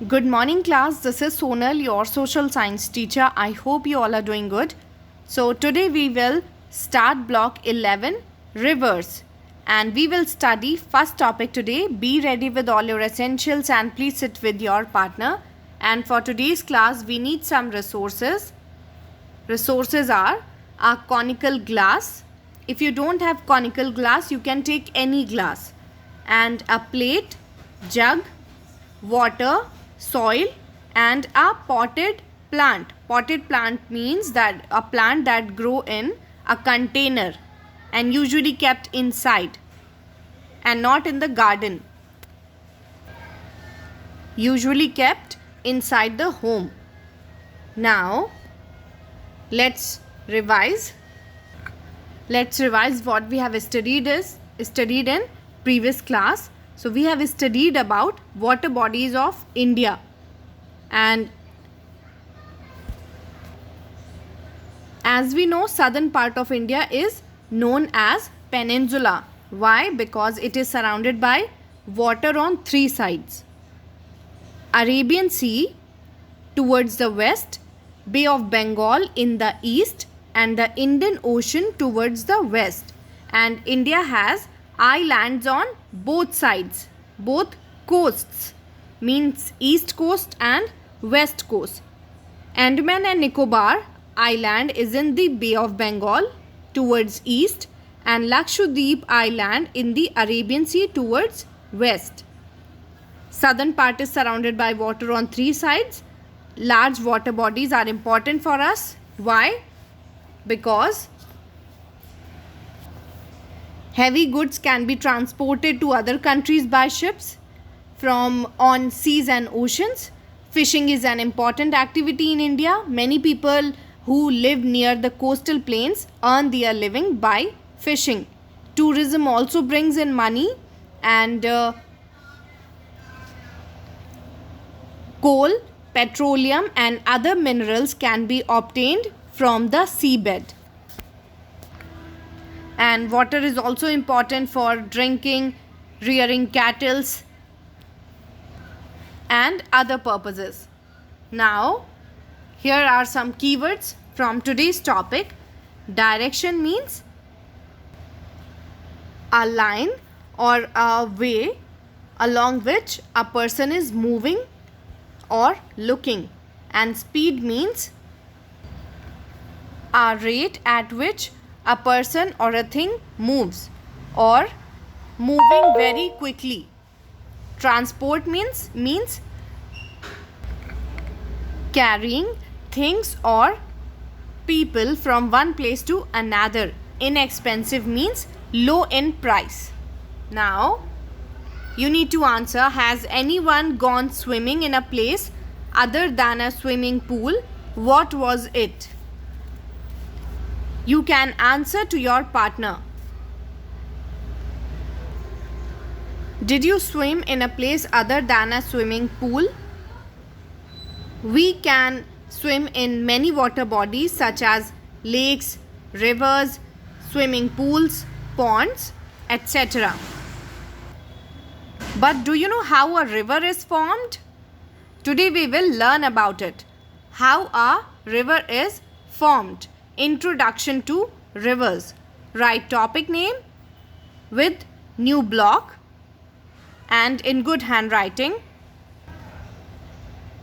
Good morning, class. This is Sonal, your social science teacher. I hope you all are doing good. So, today we will start block 11 rivers and we will study first topic today. Be ready with all your essentials and please sit with your partner. And for today's class, we need some resources. Resources are a conical glass. If you don't have conical glass, you can take any glass, and a plate, jug, water, soil, and a potted plant. Potted plant means that a plant that grow in a container and usually kept inside and not in the garden. Usually kept inside the home. Now let's revise. Let's revise what we have studied in previous class. So we have studied about water bodies of India, and as we know, southern part of India is known as peninsula. Why? Because it is surrounded by water on three sides. Arabian Sea towards the west, Bay of Bengal in the east, and the Indian Ocean towards the west. And India has islands on both sides, both coasts, means east coast and west coast. Andaman and Nicobar Island is in the Bay of Bengal towards east, and Lakshadweep Island in the Arabian Sea towards west. Southern part is surrounded by water on three sides. Large water bodies are important for us. Why? Because heavy goods can be transported to other countries by ships from on seas and oceans. Fishing is an important activity in India. Many people who live near the coastal plains earn their living by fishing. Tourism also brings in money, and coal, petroleum and other minerals can be obtained from the seabed. And water is also important for drinking, rearing cattle and other purposes. Now, here are some keywords from today's topic. Direction means a line or a way along which a person is moving or looking. And speed means a rate at which a person or a thing moves or moving very quickly. Transport means carrying things or people from one place to another. Inexpensive means low in price. Now you need to answer, has anyone gone swimming in a place other than a swimming pool? What was it? You can answer to your partner. Did you swim in a place other than a swimming pool? We can swim in many water bodies such as lakes, rivers, swimming pools, ponds, etc. But do you know how a river is formed? Today we will learn about it. How a river is formed. Introduction to rivers. Write topic name with new block and in good handwriting.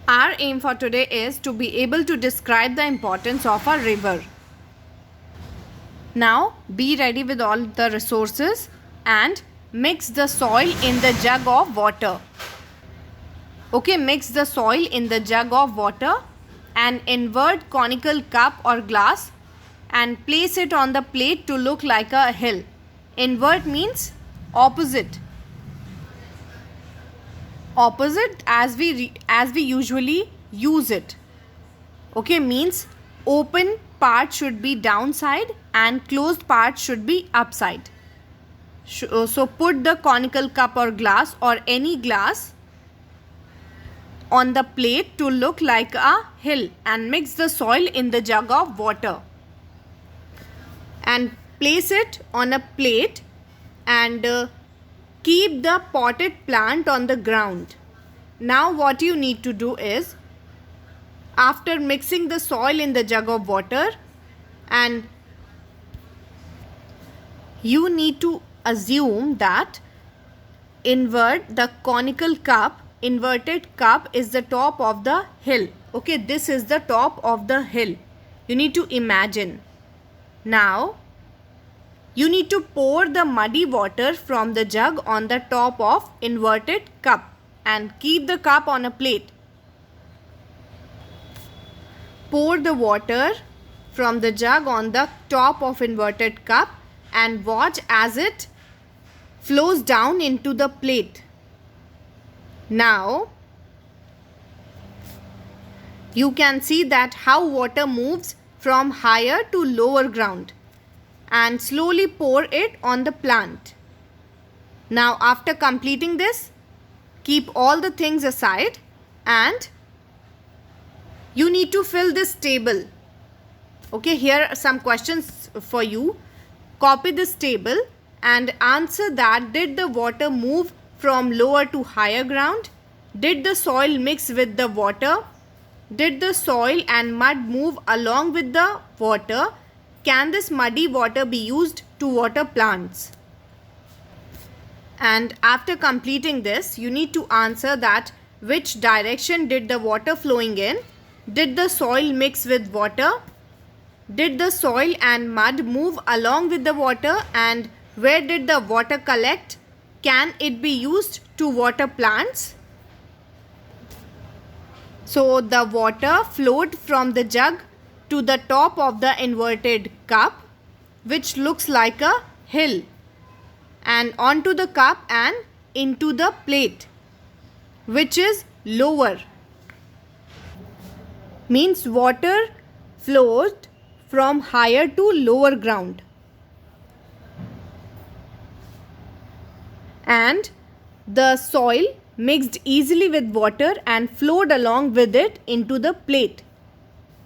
Our aim for today is to be able to describe the importance of a river. Now be ready with all the resources and mix the soil in the jug of water. Okay, mix the soil in the jug of water and invert conical cup or glass and place it on the plate to look like a hill. Invert means opposite. Opposite as we usually use it. Okay, means open part should be downside and closed part should be upside. So put the conical cup or glass or any glass on the plate to look like a hill and mix the soil in the jug of water and place it on a plate and keep the potted plant on the ground. now what you need to do is, after mixing the soil in the jug of water, and you need to assume that invert the conical cup, inverted cup is the top of the hill. Okay, this is the top of the hill. You need to imagine. Now you need to pour the muddy water from the jug on the top of inverted cup and keep the cup on a plate. Pour the water from the jug on the top of inverted cup and watch as it flows down into the plate. Now you can see that how water moves from higher to lower ground, and slowly pour it on the plant. Now after completing this, keep all the things aside and you need to fill this table. Okay, here are some questions for you. Copy this table and answer that: did the water move from lower to higher ground? Did the soil mix with the water? Did the soil and mud move along with the water? Can this muddy water be used to water plants? And after completing this, you need to answer that which direction did the water flowing in? Did the soil mix with water? Did the soil and mud move along with the water? And where did the water collect? Can it be used to water plants? So the water flowed from the jug to the top of the inverted cup, which looks like a hill, and onto the cup and into the plate, which is lower. Means water flowed from higher to lower ground. And the soil mixed easily with water and flowed along with it into the plate.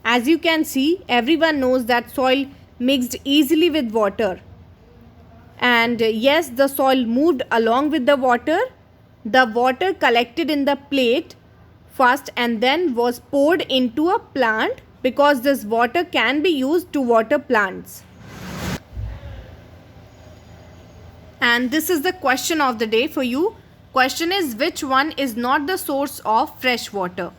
As you can see, everyone knows that soil mixed easily with water. And yes, the soil moved along with the water. The water collected in the plate first and then was poured into a plant, because this water can be used to water plants. And this is the question of the day for you. Question is, which one is not the source of fresh water?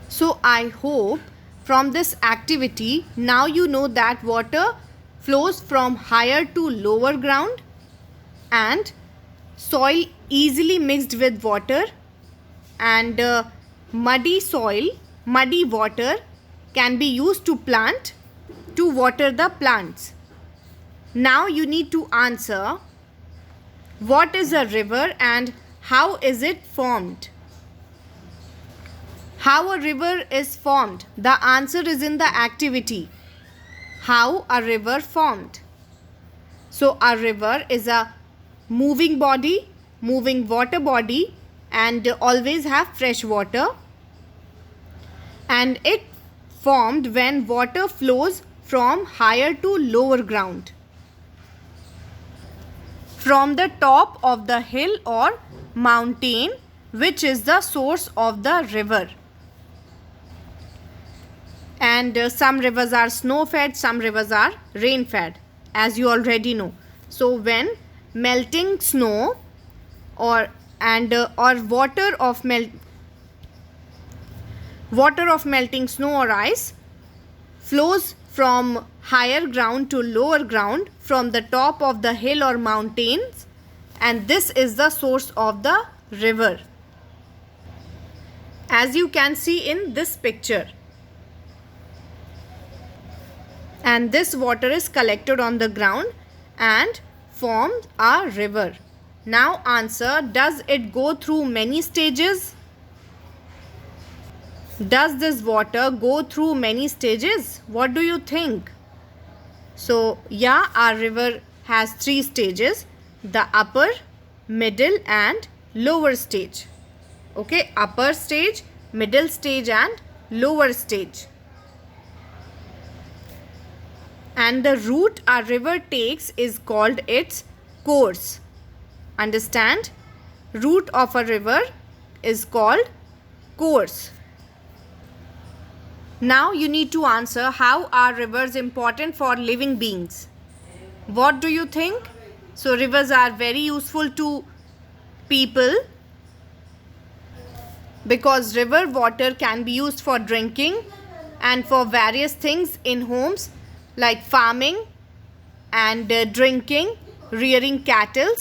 So I hope from this activity now you know that water flows from higher to lower ground, and soil easily mixed with water, and muddy soil, muddy water can be used to water the plants. Now you need to answer, what is a river and how is it formed? How a river is formed? The answer is in the activity. How a river formed? So a river is a moving body, moving water body, and always have fresh water, and it formed when water flows from higher to lower ground, from the top of the hill or mountain, which is the source of the river. And some rivers are snow fed, some rivers are rain fed, as you already know. So when melting snow or water of melting snow or ice flows from higher ground to lower ground, from the top of the hill or mountains, and this is the source of the river, as you can see in this picture. And this water is collected on the ground and formed a river. Now answer, does it go through many stages? Does this water go through many stages? What do you think? So yeah, our river has 3 stages: the upper, middle and lower stage. Okay, upper stage, middle stage and lower stage. And the route a river takes is called its course. Understand? Route of a river is called course. Now you need to answer, how are rivers important for living beings? What do you think? So rivers are very useful to people because river water can be used for drinking and for various things in homes like farming and drinking, rearing cattle,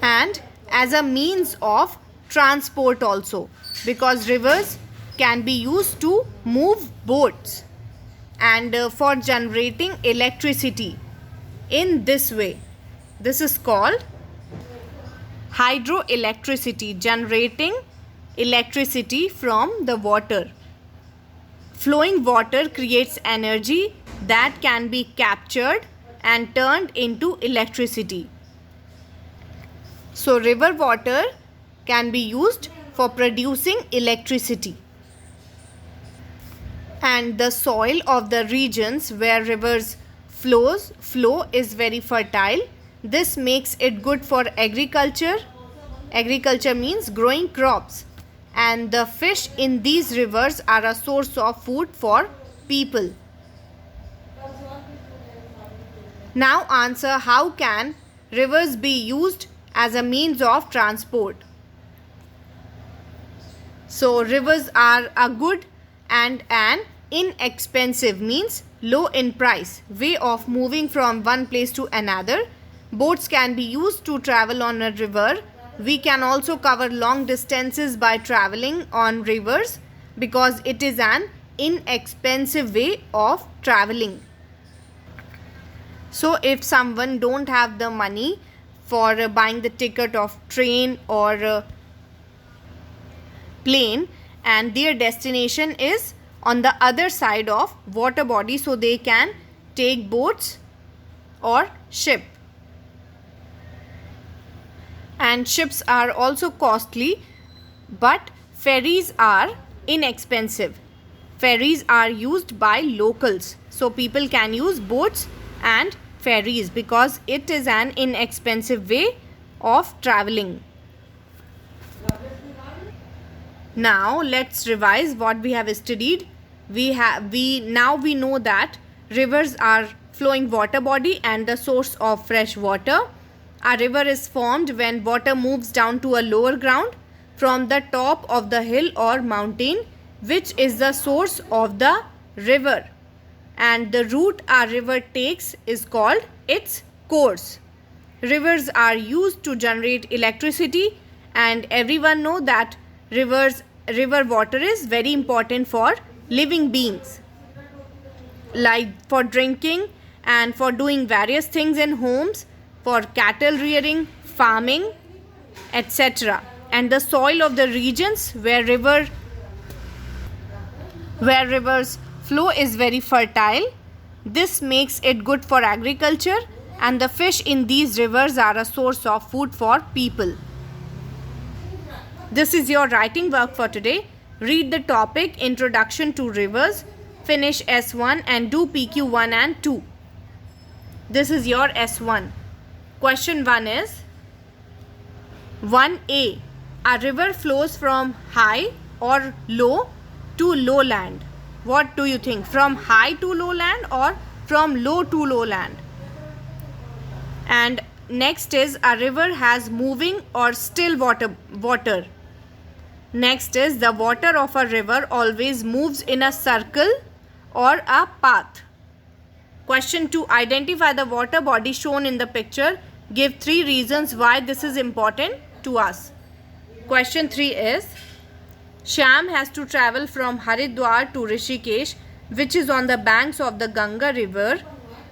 and as a means of transport also, because rivers can be used to move boats and for generating electricity in this way. This is called hydroelectricity, generating electricity from the water. Flowing water creates energy that can be captured and turned into electricity. So river water can be used for producing electricity. And the soil of the regions where rivers flow is very fertile. This makes it good for agriculture. Agriculture means growing crops. And the fish in these rivers are a source of food for people. Now answer, how can rivers be used as a means of transport? So rivers are a good and an inexpensive, means low in price, way of moving from one place to another. Boats can be used to travel on a river. We can also cover long distances by traveling on rivers because it is an inexpensive way of traveling. So if someone don't have the money for buying the ticket of train or plane and their destination is on the other side of water body, so they can take boats or ship. And ships are also costly, but ferries are inexpensive. Ferries are used by locals, so people can use boats and ferries because it is an inexpensive way of traveling. Now let's revise what we have studied. We know that rivers are flowing water body and the source of fresh water. A river is formed when water moves down to a lower ground from the top of the hill or mountain, which is the source of the river. And the route a river takes is called its course. Rivers are used to generate electricity, and everyone know that river water is very important for living beings, like for drinking and for doing various things in homes, for cattle rearing, farming, etc. And the soil of the regions where rivers flow is very fertile. This makes it good for agriculture, and the fish in these rivers are a source of food for people. This is your writing work for today. Read the topic Introduction to Rivers, finish S1 and do PQ1 and 2. This is your S1. Question 1 is 1A. A river flows from high or low to lowland. What do you think? From high to lowland or from low to lowland? And next is, a river has moving or still water. Next is, the water of a river always moves in a circle or a path. Question 2. Identify the water body shown in the picture. Give 3 reasons why this is important to us. Question 3 is, Shyam has to travel from Haridwar to Rishikesh, which is on the banks of the Ganga river.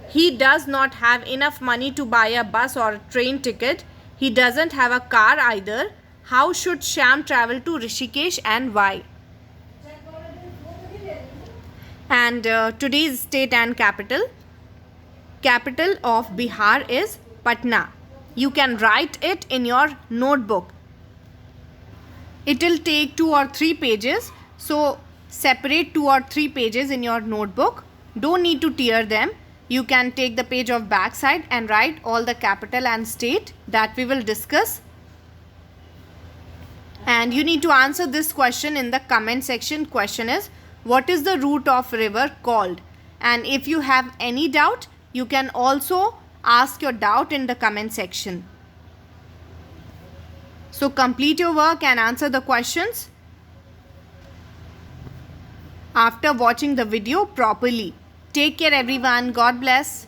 He does not have enough money to buy a bus or train ticket. He doesn't have a car either. How should Shyam travel to Rishikesh and why? And today's state and capital. Capital of Bihar is Patna. You can write it in your notebook. It will take 2 or 3 pages. So separate 2 or 3 pages in your notebook. Don't need to tear them. You can take the page of backside and write all the capital and state that we will discuss. And you need to answer this question in the comment section. Question is, what is the root of river called? And if you have any doubt, you can also ask your doubt in the comment section. So complete your work and answer the questions after watching the video properly. Take care everyone. God bless.